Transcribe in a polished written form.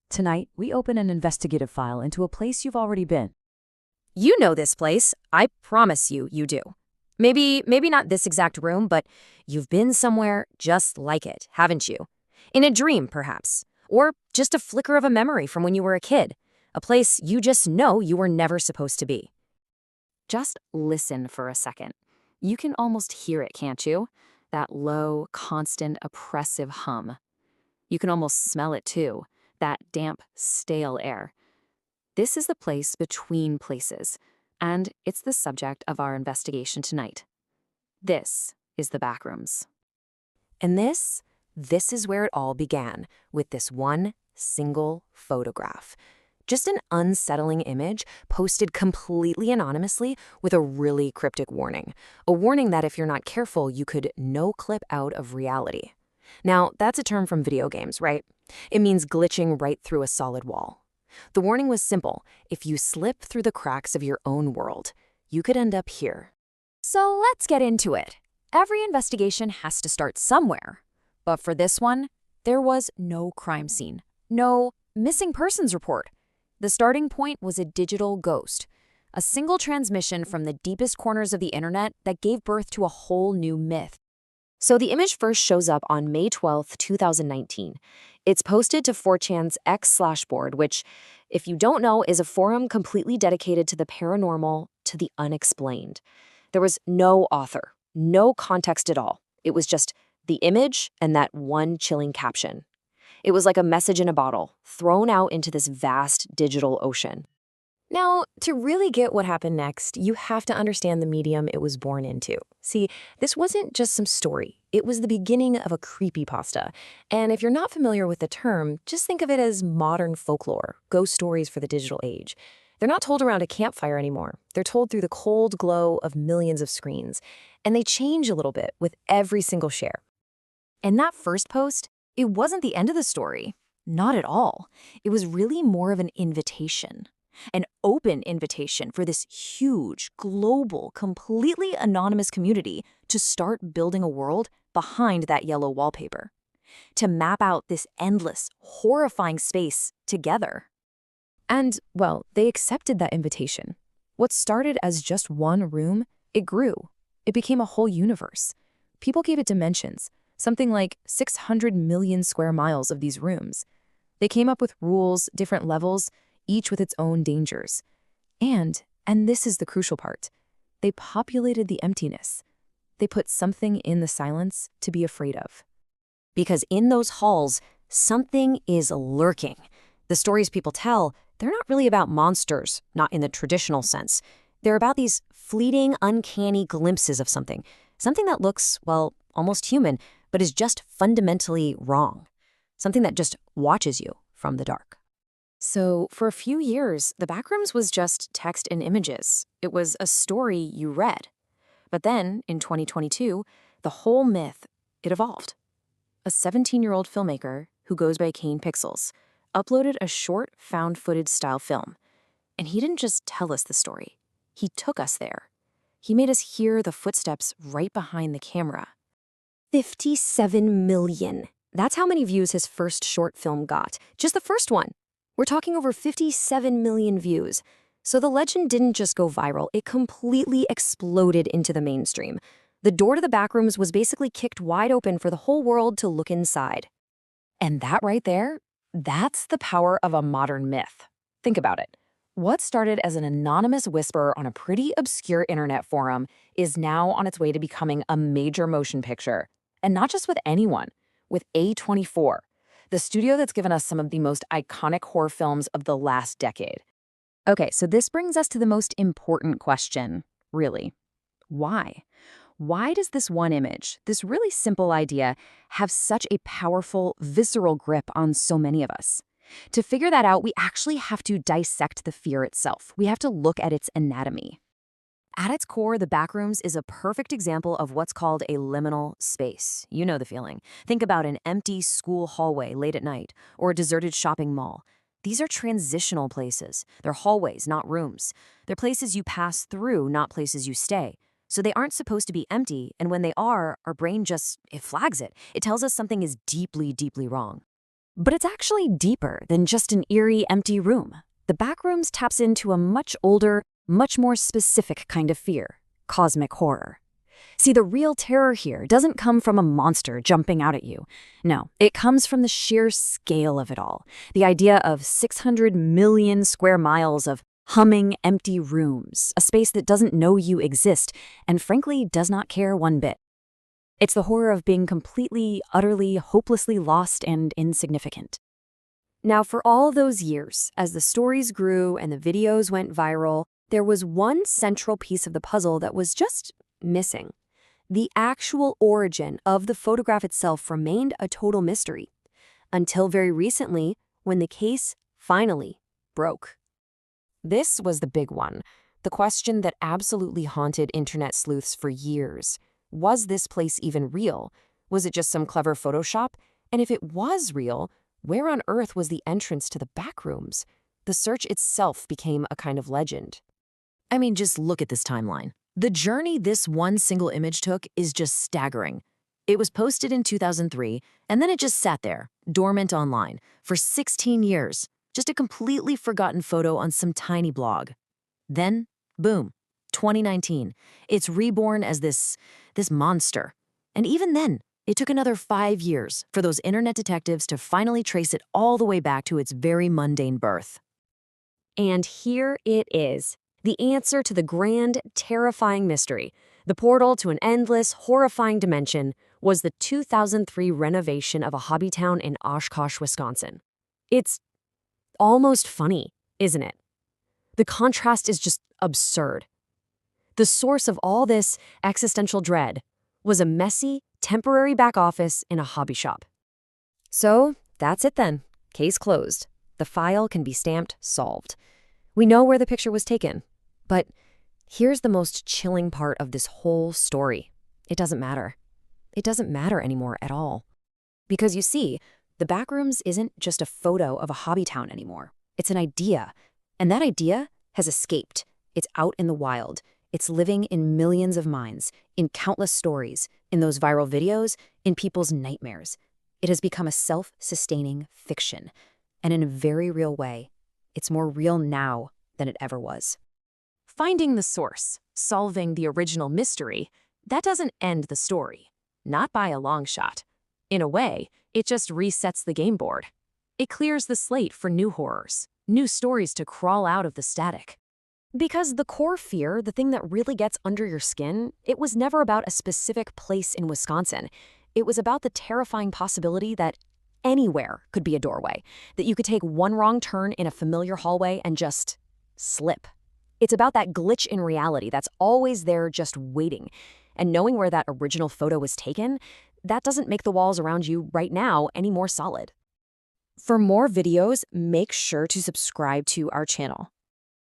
Tonight, we open an investigative file into a place you've already been. You know this place. I promise you, you do. Maybe not this exact room, but you've been somewhere just like it, haven't you? In a dream, perhaps. Or just a flicker of a memory from when you were a kid. A place you just know you were never supposed to be. Just listen for a second. You can almost hear it, can't you? That low, constant, oppressive hum. You can almost smell it too. That damp, stale air. This is the place between places, and it's the subject of our investigation tonight. This is the Backrooms. And this is where it all began, with this one single photograph. Just an unsettling image posted completely anonymously with a really cryptic warning. A warning that if you're not careful, you could noclip out of reality. Now, that's a term from video games, right? It means glitching right through a solid wall. The warning was simple. If you slip through the cracks of your own world, you could end up here. So let's get into it. Every investigation has to start somewhere. But for this one, there was no crime scene, no missing persons report. The starting point was a digital ghost, a single transmission from the deepest corners of the internet that gave birth to a whole new myth. So the image first shows up on May 12th, 2019. It's posted to 4chan's X/board, which, if you don't know, is a forum completely dedicated to the paranormal, to the unexplained. There was no author, no context at all. It was just the image and that one chilling caption. It was like a message in a bottle, thrown out into this vast digital ocean. Now, to really get what happened next, you have to understand the medium it was born into. See, this wasn't just some story. It was the beginning of a creepypasta. And if you're not familiar with the term, just think of it as modern folklore, ghost stories for the digital age. They're not told around a campfire anymore. They're told through the cold glow of millions of screens. And they change a little bit with every single share. And that first post, it wasn't the end of the story. Not at all. It was really more of an invitation. An open invitation for this huge, global, completely anonymous community to start building a world behind that yellow wallpaper. To map out this endless, horrifying space together. And, well, they accepted that invitation. What started as just one room, it grew. It became a whole universe. People gave it dimensions, something like 600 million square miles of these rooms. They came up with rules, different levels, each with its own dangers. And this is the crucial part, they populated the emptiness. They put something in the silence to be afraid of. Because in those halls, something is lurking. The stories people tell, they're not really about monsters, not in the traditional sense. They're about these fleeting, uncanny glimpses of something that looks, well, almost human, but is just fundamentally wrong. Something that just watches you from the dark. So for a few years, the Backrooms was just text and images. It was a story you read. But then, in 2022, the whole myth, it evolved. A 17-year-old filmmaker, who goes by Kane Pixels, uploaded a short found-footage-style film. And he didn't just tell us the story. He took us there. He made us hear the footsteps right behind the camera. 57 million. That's how many views his first short film got. Just the first one. We're talking over 57 million views. So the legend didn't just go viral, it completely exploded into the mainstream. The door to the Backrooms was basically kicked wide open for the whole world to look inside. And that right there, that's the power of a modern myth. Think about it. What started as an anonymous whisper on a pretty obscure internet forum is now on its way to becoming a major motion picture. And not just with anyone, with A24. The studio that's given us some of the most iconic horror films of the last decade. Okay, so this brings us to the most important question, really. Why? Why does this one image, this really simple idea, have such a powerful, visceral grip on so many of us? To figure that out, we actually have to dissect the fear itself. We have to look at its anatomy. At its core, the Backrooms is a perfect example of what's called a liminal space. You know the feeling. Think about an empty school hallway late at night, or a deserted shopping mall. These are transitional places. They're hallways, not rooms. They're places you pass through, not places you stay. So they aren't supposed to be empty, and when they are, our brain just, it flags it. It tells us something is deeply, deeply wrong. But it's actually deeper than just an eerie, empty room. The Backrooms taps into a much older, much more specific kind of fear: cosmic horror. See, the real terror here doesn't come from a monster jumping out at you. No, it comes from the sheer scale of it all. The idea of 600 million square miles of humming, empty rooms, a space that doesn't know you exist, and frankly does not care one bit. It's the horror of being completely, utterly, hopelessly lost and insignificant. Now, for all those years, as the stories grew and the videos went viral, there was one central piece of the puzzle that was just missing. The actual origin of the photograph itself remained a total mystery, until very recently, when the case finally broke. This was the big one, the question that absolutely haunted internet sleuths for years. Was this place even real? Was it just some clever Photoshop? And if it was real, where on earth was the entrance to the Backrooms? The search itself became a kind of legend. I mean, just look at this timeline. The journey this one single image took is just staggering. It was posted in 2003, and then it just sat there, dormant online, for 16 years. Just a completely forgotten photo on some tiny blog. Then, boom, 2019. It's reborn as this monster. And even then, it took another 5 years for those internet detectives to finally trace it all the way back to its very mundane birth. And here it is. The answer to the grand, terrifying mystery, the portal to an endless, horrifying dimension, was the 2003 renovation of a hobby town in Oshkosh, Wisconsin. It's almost funny, isn't it? The contrast is just absurd. The source of all this existential dread was a messy, temporary back office in a hobby shop. So, that's it then. Case closed. The file can be stamped solved. We know where the picture was taken. But here's the most chilling part of this whole story. It doesn't matter. It doesn't matter anymore at all. Because you see, the Backrooms isn't just a photo of a hobby town anymore. It's an idea. And that idea has escaped. It's out in the wild. It's living in millions of minds, in countless stories, in those viral videos, in people's nightmares. It has become a self-sustaining fiction. And in a very real way, it's more real now than it ever was. Finding the source, solving the original mystery, that doesn't end the story. Not by a long shot. In a way, it just resets the game board. It clears the slate for new horrors, new stories to crawl out of the static. Because the core fear, the thing that really gets under your skin, it was never about a specific place in Wisconsin. It was about the terrifying possibility that anywhere could be a doorway, that you could take one wrong turn in a familiar hallway and just slip. It's about that glitch in reality that's always there just waiting. And knowing where that original photo was taken, that doesn't make the walls around you right now any more solid. For more videos, make sure to subscribe to our channel.